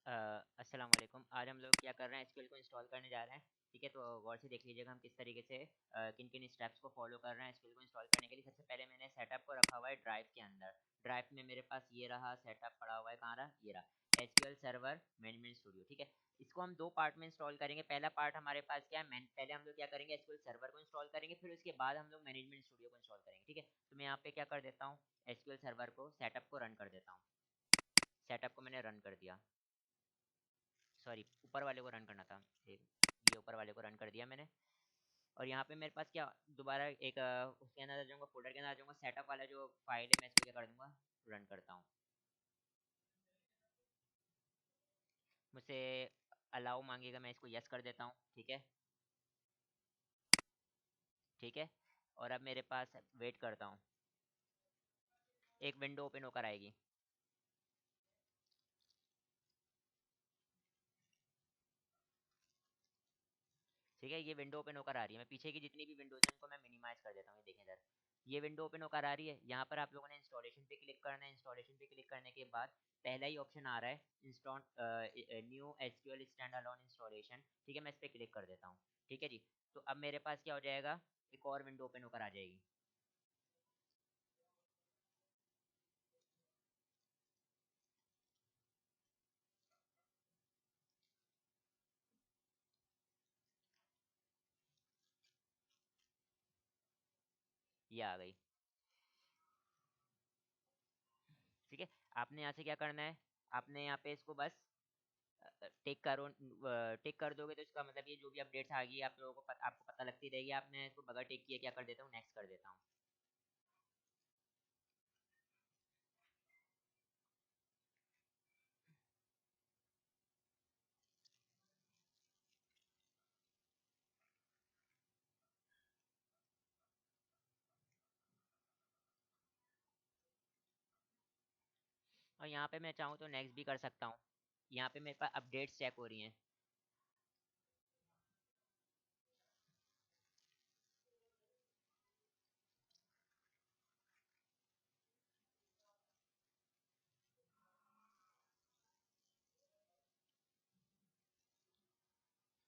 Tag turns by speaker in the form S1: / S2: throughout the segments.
S1: अस्सलाम वालेकुम। आज हम लोग क्या कर रहे हैं, एसक्यूएल को इंस्टॉल करने जा रहे हैं। ठीक है, तो गौर से देख लीजिएगा हम किस तरीके से किन किन स्टेप्स को फॉलो कर रहे हैं एसक्यूएल को इंस्टॉल करने के लिए। सबसे पहले मैंने सेटअप को रखा हुआ है ड्राइव के अंदर। ड्राइव में मेरे पास ये रहा सेटअप पड़ा हुआ है, कहाँ रहा, ये रहा एसक्यूएल सर्वर मैनेजमेंट स्टूडियो। ठीक है, इसको हम दो पार्ट में इंस्टॉल करेंगे। पहला पार्ट हमारे पास क्या है, पहले हम लोग क्या करेंगे, एसक्यूएल सर्वर को इंस्टॉल करेंगे, फिर उसके बाद हम लोग मैनेजमेंट स्टूडियो को इंस्टॉल करेंगे। ठीक है, तो मैं यहाँ पे क्या कर देता हूँ, एसक्यूएल सर्वर को सेटअप को रन कर देता हूँ। सेटअप को मैंने रन कर दिया, सॉरी ऊपर वाले को रन करना था, ये ऊपर वाले को रन कर दिया मैंने। और यहाँ पे मेरे पास क्या, दोबारा एक उसके अंदर आ जाऊँगा, फोल्डर के अंदर आ जाऊँगा, सेटअप वाला जो फाइल है मैं इसको क्या कर दूंगा, रन करता हूँ। मुझसे अलाउ मांगेगा, मैं इसको यस कर देता हूँ। ठीक है, ठीक है। और अब मेरे पास वेट करता हूँ, एक विंडो ओपन होकर आएगी। ठीक है, ये विंडो ओपन होकर आ रही है। मैं पीछे की जितनी भी विंडोज हैं उनको मैं मिनिमाइज कर देता हूँ। ये देखें इधर, ये विंडो ओपन होकर आ रही है। यहाँ पर आप लोगों ने इंस्टॉलेशन पे क्लिक करना है। इंस्टॉलेशन पे क्लिक करने के बाद पहला ही ऑप्शन आ रहा है, install new SQL stand alone installation. ठीक है, मैं इस पर क्लिक कर देता हूँ। ठीक है जी, तो अब मेरे पास क्या हो जाएगा, एक और विंडो ओपन होकर आ जाएगी। ये आ गई। ठीक है, आपने यहाँ से क्या करना है, आपने यहाँ पे इसको बस टिक करो। टिक कर दोगे तो इसका मतलब ये जो भी अपडेट्स आ गई आप लोगों को आपको पता लगती रहेगी। आपने इसको बगैर टिक किए क्या कर देता हूँ, नेक्स्ट कर देता हूँ। और यहाँ पे मैं चाहूँ तो नेक्स्ट भी कर सकता हूँ। यहाँ पे मेरे पास अपडेट्स चेक हो रही हैं।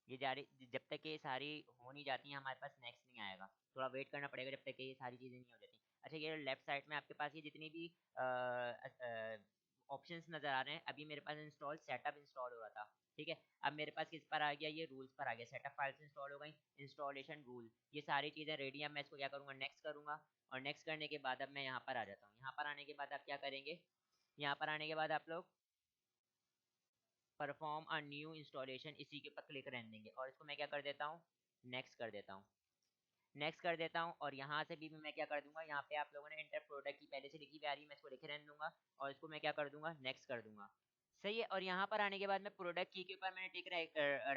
S1: ये जारी, जब तक ये सारी हो नहीं जाती हैं हमारे पास नेक्स्ट नहीं आएगा। थोड़ा वेट करना पड़ेगा जब तक कि ये सारी चीज़ें नहीं हो जाती। अच्छा, ये लेफ्ट साइड में आपके पास ये जितनी भी ऑप्शंस नज़र आ रहे हैं, अभी मेरे पास इंस्टॉल सेटअप इंस्टॉल हो रहा था। ठीक है, अब मेरे पास किस पर आ गया, ये रूल्स पर आ गया। सेटअप फाइल्स इंस्टॉल हो गई, इंस्टॉलेशन रूल, ये सारी चीज़ें रेडी हैं। मैं इसको क्या करूँगा, नेक्स्ट करूँगा। और नेक्स्ट करने के बाद अब मैं यहाँ पर आ जाता हूँ। यहाँ पर आने के बाद आप क्या करेंगे, यहाँ पर आने के बाद आप लोग परफॉर्म अ न्यू इंस्टॉलेशन, इसी के ऊपर क्लिक रहने देंगे। और इसको मैं क्या कर देता हूँ, नेक्स्ट कर देता हूँ। नेक्स्ट कर देता हूँ, और यहाँ से भी मैं क्या कर दूंगा, यहाँ पे आप लोगों ने इंटर प्रोडक्ट की पहले से लिखी हुई आ रही है, मैं इसको लिखे रहने दूंगा। और इसको मैं क्या कर दूंगा, नेक्स्ट कर दूंगा। सही है, और यहाँ पर आने के बाद मैं प्रोडक्ट की के ऊपर मैंने टिक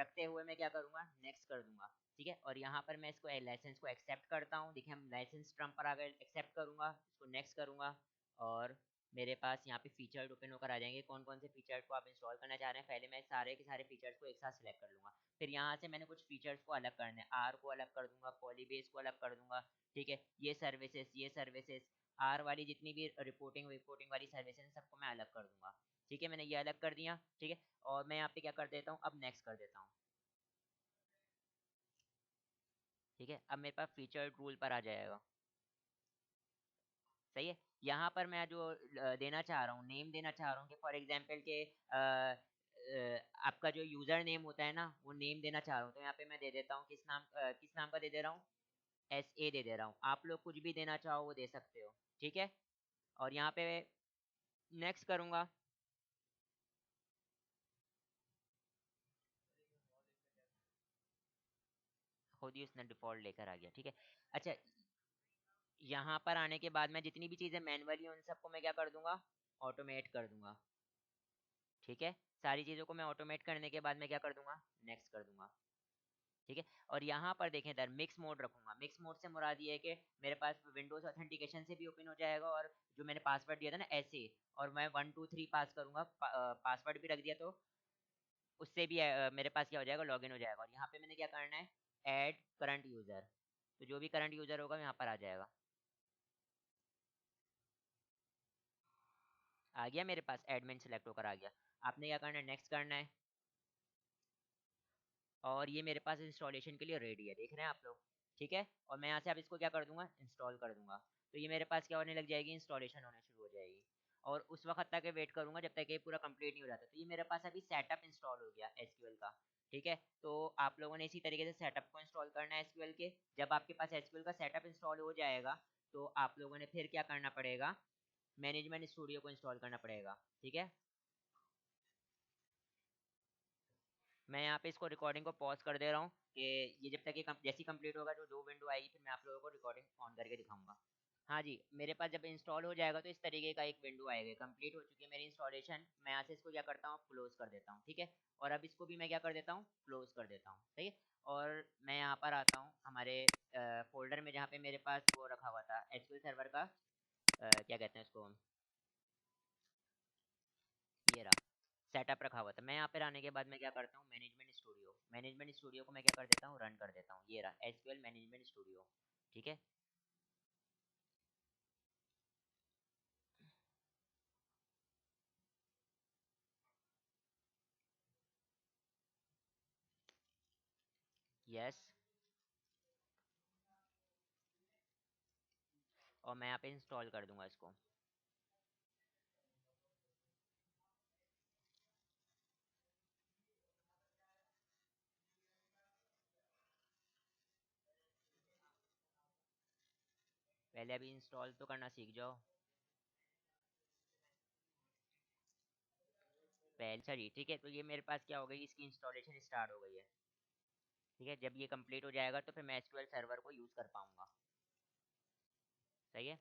S1: रखते हुए मैं क्या करूंगा, नेक्स्ट कर दूंगा। ठीक है, और यहाँ पर मैं इसको लाइसेंस को एक्सेप्ट करता हूँ। देखिए हम लाइसेंस टर्म पर आ गए, एक्सेप्ट करूंगा, इसको नेक्स्ट करूंगा। और मेरे पास यहाँ पे फीचर्स ओपन होकर आ जाएंगे, कौन कौन से फीचर्स को आप इंस्टॉल करना चाह रहे हैं। पहले मैं सारे के सारे फीचर्स को एक साथ सिलेक्ट कर लूंगा। फिर यहाँ से मैंने कुछ फीचर्स को अलग करने हैं, आर को अलग कर दूंगा, पॉलीबेस को अलग कर दूंगा। ठीक है, ये सर्विसेज आर वाली जितनी भी रिपोर्टिंग रिपोर्टिंग वाली सर्विसेज सबको मैं अलग कर दूंगा। ठीक है, मैंने ये अलग कर दिया। ठीक है, और मैं यहाँ पे क्या कर देता हूँ, अब नेक्स्ट कर देता हूँ। ठीक है, अब मेरे पास फीचर रूल पर आ जाएगा। सही है, यहाँ पर मैं जो देना चाह रहा हूँ, नेम देना चाह रहा हूँ कि फॉर एग्जांपल के आपका जो यूजर नेम होता है ना, वो नेम देना चाह रहा हूँ। तो यहाँ पे मैं दे देता हूँ, किस नाम का दे दे रहा हूँ, एस ए दे दे रहा हूँ। आप लोग कुछ भी देना चाहो वो दे सकते हो। ठीक है, और यहाँ पे नेक्स्ट करूँगा। खुद ही उसने डिफॉल्ट लेकर आ गया। ठीक है, अच्छा, यहाँ पर आने के बाद मैं जितनी भी चीज़ें मैनुअली उन सबको मैं क्या कर दूंगा, ऑटोमेट कर दूंगा। ठीक है, सारी चीज़ों को मैं ऑटोमेट करने के बाद मैं क्या कर दूंगा, नेक्स्ट कर दूंगा। ठीक है, और यहाँ पर देखें इधर मिक्स मोड रखूंगा। मिक्स मोड से मुराद ये है कि मेरे पास विंडोज ऑथेंटिकेशन से भी ओपन हो जाएगा, और जो मैंने पासवर्ड दिया था ना ऐसे, और मैं 1 2 3 पास करूंगा, पासवर्ड भी रख दिया तो उससे भी मेरे पास क्या हो जाएगा, लॉगिन हो जाएगा। और यहाँ पे मैंने क्या करना है, ऐड करंट यूजर, तो जो भी करंट यूजर होगा यहाँ पर आ जाएगा। आ गया मेरे पास, एडमिन सेलेक्ट होकर आ गया। आपने क्या करना है, नेक्स्ट करना है, और ये मेरे पास इंस्टॉलेशन के लिए रेडी है, देख रहे हैं आप लोग, ठीक है। और मैं यहाँ से अब इसको क्या कर दूंगा, इंस्टॉल कर दूंगा। तो ये मेरे पास क्या होने लग जाएगी, इंस्टॉलेशन होने शुरू हो जाएगी। और उस वक्त तक वेट करूंगा जब तक ये पूरा कंप्लीट नहीं हो जाता। तो ये मेरे पास अभी सेटअप इंस्टॉल हो गया एसक्यूएल का, ठीक है। तो आप लोगों ने इसी तरीके से सेटअप को इंस्टॉल करना है एसक्यूएल के। जब आपके पास एसक्यूएल का सेटअप इंस्टॉल हो जाएगा तो आप लोगों ने फिर क्या करना पड़ेगा, मैनेजमेंट स्टूडियो को इंस्टॉल करना पड़ेगा, ठीक है। मैं यहाँ पे इसको रिकॉर्डिंग को पॉज कर दे रहा हूँ कि ये जब तक ये जैसी कंप्लीट होगा जो जो विंडो आएगी फिर मैं आप लोगों को रिकॉर्डिंग ऑन करके दिखाऊंगा। हाँ जी, मेरे पास जब इंस्टॉल हो जाएगा तो इस तरीके का एक विंडो आएगा, कंप्लीट हो चुकी है मेरी इंस्टॉलेशन। मैं यहाँ से इसको क्या करता हूँ, क्लोज कर देता हूँ, ठीक है। और अब इसको भी मैं क्या कर देता हूँ, क्लोज कर देता हूँ, सही है। और मैं यहाँ पर आता हूँ हमारे फोल्डर में जहाँ पे मेरे पास वो रखा हुआ था एचक्यूएल सर्वर का, क्या कहते हैं उसको, ये रहा, सेटअप रखा हुआ था। मैं यहाँ पर आने के बाद मैं क्या करता हूँ, मैनेजमेंट स्टूडियो को मैं क्या कर देता हूँ, रन कर देता हूँ। ये रहा एसक्यूएल मैनेजमेंट स्टूडियो, ठीक है। यस, और मैं यहाँ पे इंस्टॉल कर दूंगा इसको। पहले अभी इंस्टॉल तो करना सीख जाओ पहले। अच्छा जी, ठीक है। तो ये मेरे पास क्या हो गई, इसकी इंस्टॉलेशन स्टार्ट हो गई है, ठीक है। जब ये कंप्लीट हो जाएगा तो फिर मैं एसक्यूएल सर्वर को यूज़ कर पाऊंगा, सही है।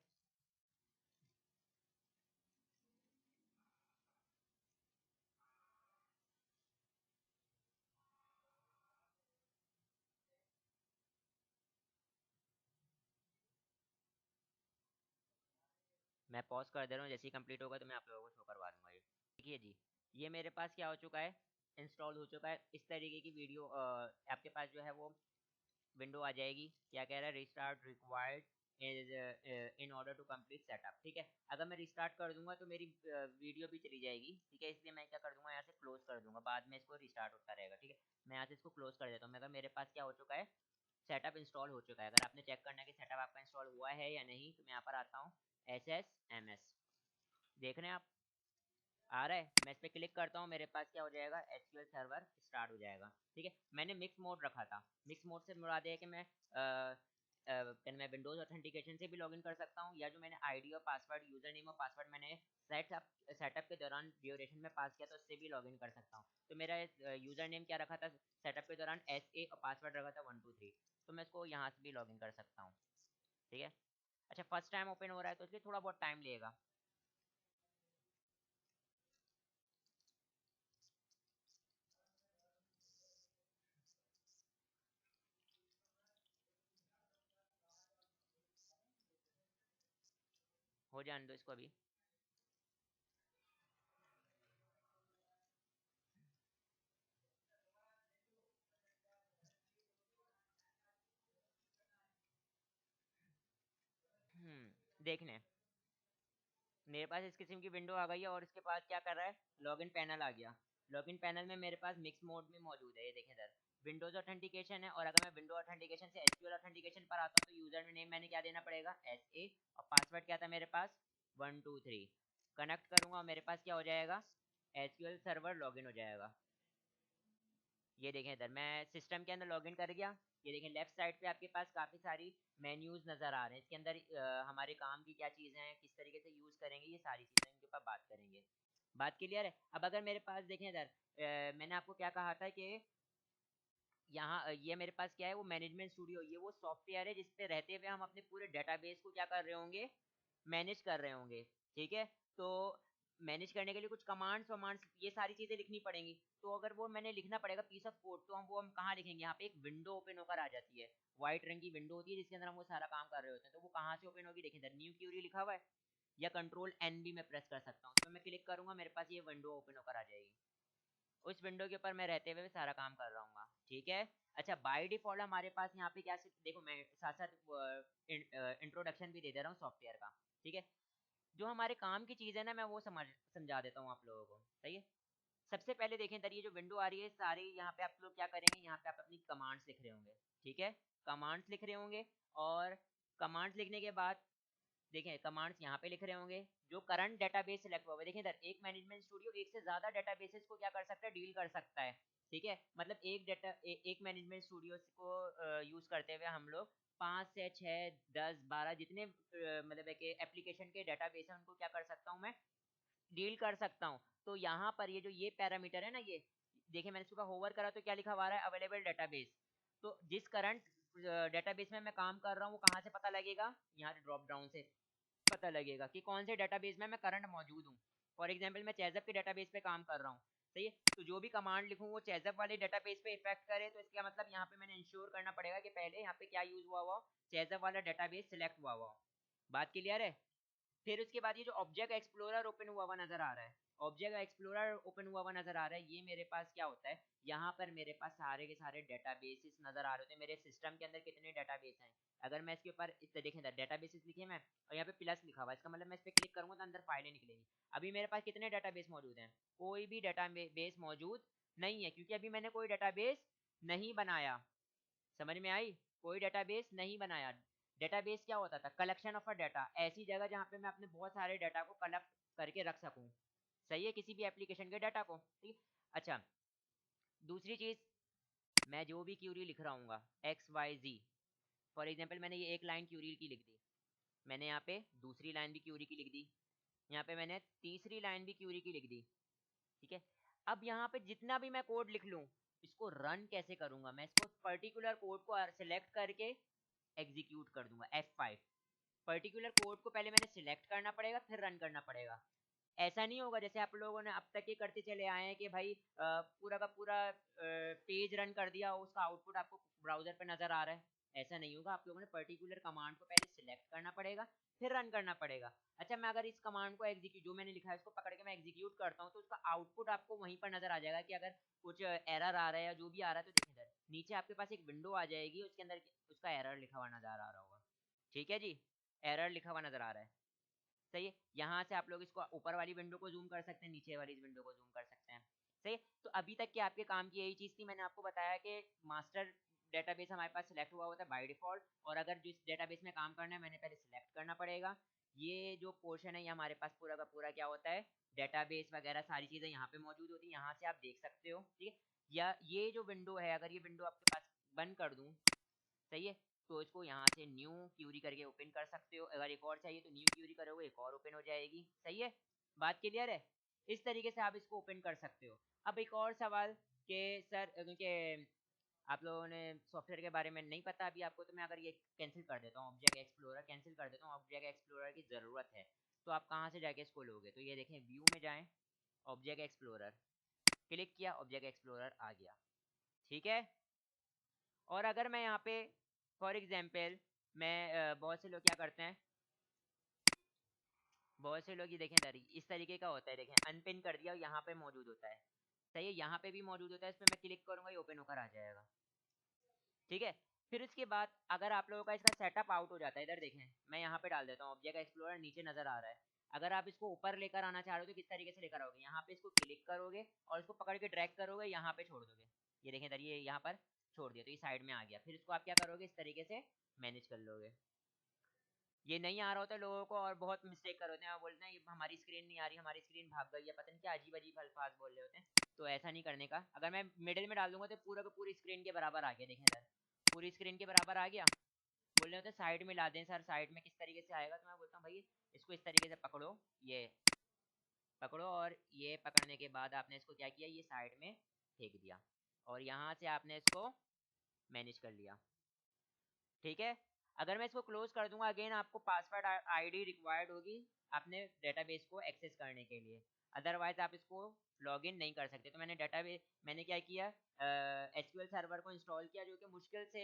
S1: मैं पॉज कर दे रहा हूँ, जैसे ही कंप्लीट होगा तो मैं आप लोगों को शो करवा दूंगा ये। देखिए जी, ये मेरे पास क्या हो चुका है, इंस्टॉल हो चुका है। इस तरीके की वीडियो आपके पास जो है वो विंडो आ जाएगी। क्या कह रहा है, restart required is in order to complete setup, ठीक है। अगर मैं रिस्टार्ट कर दूंगा तो मेरी वीडियो भी चली जाएगी, ठीक है। इसलिए मैं क्या कर दूंगा, यहाँ से क्लोज कर दूंगा, बाद में इसको रिस्टार्ट होता रहेगा, ठीक है। मैं यहाँ से इसको क्लोज कर देता हूँ। अगर मेरे पास क्या हो चुका है, सेटअप इंस्टॉल हो चुका है। अगर आपने चेक करना है कि सेटअप आपका इंस्टॉल हुआ है या नहीं, तो मैं यहाँ पर आता हूँ, एस एस एम एस, देख रहे हैं आप, आ रहा है। मैं इस पर क्लिक करता हूँ, मेरे पास क्या हो जाएगा, एसक्यूएल सर्वर स्टार्ट हो जाएगा, ठीक है। मैंने मिक्स मोड रखा था। मिक्स मोड से मुराद है कि मैं विंडोज ऑथेंटिकेशन से भी लॉगिन कर सकता हूँ, या जो मैंने आईडी और पासवर्ड, यूजर नेम और पासवर्ड मैंने सेटअप के दौरान ड्यूरेशन में पास किया, तो उससे भी लॉगिन कर सकता हूँ। तो मेरा यूजर नेम क्या रखा था सेटअप के दौरान, SA, और पासवर्ड रखा था 123। तो मैं इसको यहाँ से भी लॉगिन कर सकता हूँ, ठीक है। अच्छा, फर्स्ट टाइम ओपन हो रहा है तो इसलिए थोड़ा बहुत टाइम लगेगा, हो जाने दो इसको अभी। देखने, मेरे पास इस किस्म की विंडो आ गई है, और इसके पास क्या कर रहा है, लॉगिन पैनल आ गया। लॉगिन पैनल में मेरे पास मिक्स मोड में मौजूद है, ये देखें इधर, विंडोज ऑथेंटिकेशन है। और अगर मैं विंडो ऑथेंटिकेशन से एसक्यूएल ऑथेंटिकेशन पर आता हूँ तो यूजर नेम मैंने क्या देना पड़ेगा, SA, और पासवर्ड क्या था मेरे पास, 123। कनेक्ट करूंगा और मेरे पास क्या हो जाएगा, एसक्यूएल सर्वर लॉगिन हो जाएगा। ये देखें इधर, मैं सिस्टम के अंदर लॉगिन कर गया। ये देखें लेफ्ट साइड पे आपके पास काफ़ी सारी मेन्यूज नज़र आ रहे हैं। इसके अंदर हमारे काम की क्या चीज़ें हैं, किस तरीके से यूज़ करेंगे, ये सारी चीज़ें इनके ऊपर बात करेंगे। बात क्लियर है। अब अगर मेरे पास देखें इधर, मैंने आपको क्या कहा था कि यहाँ ये मेरे पास क्या है, वो मैनेजमेंट स्टूडियो, ये वो सॉफ्टवेयर है जिस पे रहते हुए हम अपने पूरे डेटाबेस को क्या कर रहे होंगे, मैनेज कर रहे होंगे, ठीक है। तो मैनेज करने के लिए कुछ कमांड्स वमांड्स ये सारी चीजें लिखनी पड़ेंगी। तो अगर वो मैंने लिखना पड़ेगा पीस ऑफ कोड, तो हम कहाँ लिखेंगे, यहाँ पे एक विंडो ओपन होकर आ जाती है, व्हाइट रंग की विंडो होती है जिसके अंदर हम वो सारा काम कर रहे होते हैं। तो वो कहाँ से ओपन होगी, देखिए इधर न्यू क्यूरी लिखा हुआ है, या कंट्रोल एन भी मैं प्रेस कर सकता हूँ। तो मैं क्लिक करूंगा, मेरे पास ये विंडो ओपन होकर आ जाएगी। उस विंडो के ऊपर मैं रहते हुए भी सारा काम कर रहा हूँ, ठीक है। अच्छा, बाय डिफॉल्ट हमारे पास यहाँ पे क्या, देखो मैं साथ साथ इंट्रोडक्शन भी दे दे रहा हूँ सॉफ्टवेयर का, ठीक है। जो हमारे काम की चीज़ है ना, मैं वो समझा देता हूँ आप लोगों को, सही है। सबसे पहले देखें इधर ये जो विंडो आ रही है सारी, यहाँ पे आप लोग क्या करेंगे, यहाँ पे आप अपनी कमांड्स लिख रहे होंगे, ठीक है, कमांड्स लिख रहे होंगे। और कमांड्स लिखने के बाद देखें कमांड्स यहाँ पे लिख रहे होंगे, जो करंट डेटाबेस सिलेक्ट हुआ है। देखें इधर एक मैनेजमेंट स्टूडियो एक से ज्यादा डेटाबेसेस को क्या कर सकता है, डील कर सकता है, ठीक है। मतलब एक मैनेजमेंट स्टूडियो को यूज करते हुए हम लोग 5 से 6 10 12 जितने मतलब है कि एप्लीकेशन के डेटाबेस हैं उनको क्या कर सकता हूँ मैं, डील कर सकता हूँ। तो यहाँ पर ये जो ये पैरामीटर है ना, ये देखिए मैंने इसका होवर करा तो क्या लिखा हुआ है, अवेलेबल डेटाबेस। तो जिस करंट डेटाबेस में मैं काम कर रहा हूँ वो कहाँ से पता लगेगा, यहाँ ड्रॉप डाउन से पता लगेगा कि कौन से डेटाबेस में मैं करंट मौजूद हूँ। फॉर एग्जांपल मैं चेजअप के डेटाबेस पे काम कर रहा हूँ, सही है। तो जो भी कमांड लिखूँ वो चेजअप वाले डेटाबेस पे इफेक्ट करे, तो इसका मतलब यहाँ पे मैंने इंश्योर करना पड़ेगा कि पहले यहाँ पे क्या यूज हुआ हुआ, चेजअप वाला डेटाबेस सिलेक्ट हुआ हुआ। बात क्लियर है। फिर उसके बाद ये जो ऑब्जेक्ट एक्सप्लोरर ओपन हुआ हुआ नजर आ रहा है, ऑब्जेक्ट एक्सप्लोरर ओपन हुआ हुआ नजर आ रहा है, ये मेरे पास क्या होता है, यहाँ पर मेरे पास सारे के सारे डेटाबेसेस नजर आ रहे होते हैं, मेरे सिस्टम के अंदर कितने डेटाबेस हैं। अगर मैं इसके ऊपर इस देखें डेटाबेसेस लिखे मैं और यहाँ पे प्लस लिखा हुआ है, इसका मतलब मैं इस पर क्लिक करूंगा तो अंदर फाइलें निकलेंगी। अभी मेरे पास कितने डेटाबेस मौजूद हैं, कोई भी डेटाबेस मौजूद नहीं है, क्योंकि अभी मैंने कोई डेटाबेस नहीं बनाया। समझ में आई, कोई डेटाबेस नहीं बनाया। डेटाबेस क्या होता था, कलेक्शन ऑफ अ डाटा, ऐसी जगह जहाँ पे मैं अपने बहुत सारे डाटा को कलेक्ट करके रख सकूं, सही है, किसी भी एप्लीकेशन के डाटा को, ठीक है। अच्छा, दूसरी चीज, मैं जो भी क्यूरी लिख रहा हूँ XYZ, फॉर एग्जाम्पल मैंने ये एक लाइन क्यूरी की लिख दी, मैंने यहाँ पे दूसरी लाइन भी क्यूरी की लिख दी, यहाँ पे मैंने तीसरी लाइन भी क्यूरी की लिख दी, ठीक है। अब यहाँ पे जितना भी मैं कोड लिख लूँ, इसको रन कैसे करूंगा, मैं इसको पर्टिकुलर कोड को सिलेक्ट करके एग्जीक्यूट कर दूंगा F5। पर्टिकुलर कोड को पहले मैंने सिलेक्ट करना पड़ेगा फिर रन करना पड़ेगा। ऐसा नहीं होगा जैसे आप लोगों ने अब तक ये करते चले आए हैं कि भाई पूरा का पूरा पेज रन कर दिया, उसका आउटपुट आपको ब्राउजर पे नजर आ रहा है। ऐसा नहीं होगा, आप लोगों ने पर्टिकुलर कमांड को पहले सिलेक्ट करना पड़ेगा फिर रन करना पड़ेगा। अच्छा, मैं अगर इस कमांड को एग्जीक्यूट, जो मैंने लिखा है उसको पकड़ के मैं एग्जीक्यूट करता हूँ, तो उसका आउटपुट आपको वहीं पर नजर आ जाएगा कि अगर कुछ एरर आ रहा है या जो भी आ रहा है, तो देखिए इधर नीचे आपके पास एक विंडो आ जाएगी, उसके अंदर उसका एरर लिखा हुआ नजर आ रहा होगा, ठीक है जी, एरर लिखा हुआ नजर आ रहा है, सही है। यहाँ से आप लोग इसको ऊपर वाली विंडो को जूम कर सकते हैं, नीचे वाली विंडो को जूम कर सकते हैं, सही है। तो अभी तक के आपके काम की यही चीज थी, मैंने आपको बताया कि मास्टर डेटाबेस हमारे पास सिलेक्ट हुआ होता है बाय डिफॉल्ट, और अगर जिस डेटाबेस में काम करना है मैंने पहले सिलेक्ट करना पड़ेगा। ये जो पोर्शन है ये हमारे पास पूरा का पूरा क्या होता है, डेटाबेस वगैरह सारी चीजें यहाँ पे मौजूद होती है, यहाँ से आप देख सकते हो, ठीक है। या ये जो विंडो है, अगर ये विंडो आपके पास बंद कर दूं, सही है, तो इसको यहाँ से न्यू क्यूरी करके ओपन कर सकते हो, अगर एक और चाहिए तो न्यू क्यूरी करोगे एक और ओपन हो जाएगी, सही है। बात क्लियर है, इस तरीके से आप इसको ओपन कर सकते हो। अब एक और सवाल कि सर, क्योंकि आप लोगों ने सॉफ्टवेयर के बारे में नहीं पता अभी आपको, तो मैं अगर ये कैंसिल कर देता हूँ, ऑब्जेक्ट एक्सप्लोरर कैंसिल कर देता हूँ, ऑब्जेक्ट एक्सप्लोरर की ज़रूरत है, तो आप कहाँ से जाके इसको लोगे, तो ये देखें व्यू में जाएं, ऑब्जेक्ट एक्सप्लोरर क्लिक किया, ऑब्जेक्ट एक्सप्लोरर आ गया, ठीक है। और अगर मैं यहाँ पे फॉर एग्जाम्पल मैं बहुत से लोग क्या करते हैं, बहुत से लोग ये देखें इस तरीके का होता है, देखें अनपिन कर दिया और यहाँ पे मौजूद होता है, सही है, यहाँ पे भी मौजूद होता है, इस पर मैं क्लिक करूंगा ये ओपन होकर आ जाएगा, ठीक है। फिर उसके बाद अगर आप लोगों का इसका सेटअप आउट हो जाता है, इधर देखें मैं यहाँ पे डाल देता हूँ, ऑब्जेक्ट एक्सप्लोरर नीचे नजर आ रहा है, अगर आप इसको ऊपर लेकर आना चाह रहे हो तो किस तरीके से लेकर आओगे, यहाँ पे इसको क्लिक करोगे और इसको पकड़ के ड्रैग करोगे, यहाँ पे छोड़ दोगे, ये देखें इधर, ये यहाँ पर छोड़ दिया तो ये साइड में आ गया, फिर इसको आप क्या करोगे, इस तरीके से मैनेज कर लोगे। ये नहीं आ रहा होता है लोगों को और बहुत मिस्टेक कर होते हैं, वो बोलते हैं ये हमारी स्क्रीन नहीं आ रही, हमारी स्क्रीन भाग गई है, पता नहीं क्या अजीब अजीब अल्फाज बोल रहे होते हैं। तो ऐसा नहीं करने का, अगर मैं मिडिल में डाल दूंगा तो पूरा का पूरी स्क्रीन के बराबर आ गया, देखें इधर पूरी स्क्रीन के बराबर आ गया। बोल रहे होते हैं साइड में ला दें सर, साइड में किस तरीके से आएगा, तो मैं बोलता हूँ भाई इसको इस तरीके से पकड़ो, ये पकड़ो, और ये पकड़ने के बाद आपने इसको क्या किया, ये साइड में फेंक दिया और यहाँ से आपने इसको मैनेज कर लिया, ठीक है। अगर मैं इसको क्लोज कर दूंगा, अगेन आपको पासवर्ड आईडी रिक्वायर्ड होगी अपने डेटाबेस को एक्सेस करने के लिए, अदरवाइज आप इसको लॉगिन नहीं कर सकते। तो मैंने क्या किया, एसक्यूएल सर्वर को इंस्टॉल किया, जो कि मुश्किल से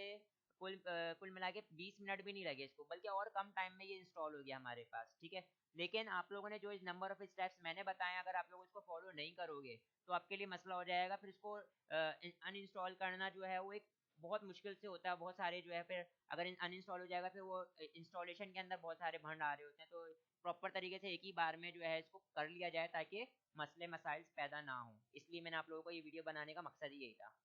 S1: कुल मिला के 20 मिनट भी नहीं लगे इसको, बल्कि और कम टाइम में ये इंस्टॉल हो गया हमारे पास, ठीक है। लेकिन आप लोगों ने जो इस नंबर ऑफ स्टेप्स मैंने बताया, अगर आप लोग इसको फॉलो नहीं करोगे तो आपके लिए मसला हो जाएगा, फिर इसको अनइंस्टॉल करना जो है वो एक बहुत मुश्किल से होता है, बहुत सारे जो है फिर अगर अनइंस्टॉल हो जाएगा फिर वो इंस्टॉलेशन के अंदर बहुत सारे भंड आ रहे होते हैं, तो प्रॉपर तरीके से एक ही बार में जो है इसको कर लिया जाए ताकि मसले मसाइल पैदा ना हो। इसलिए मैंने आप लोगों को ये वीडियो बनाने का मकसद ही यही था।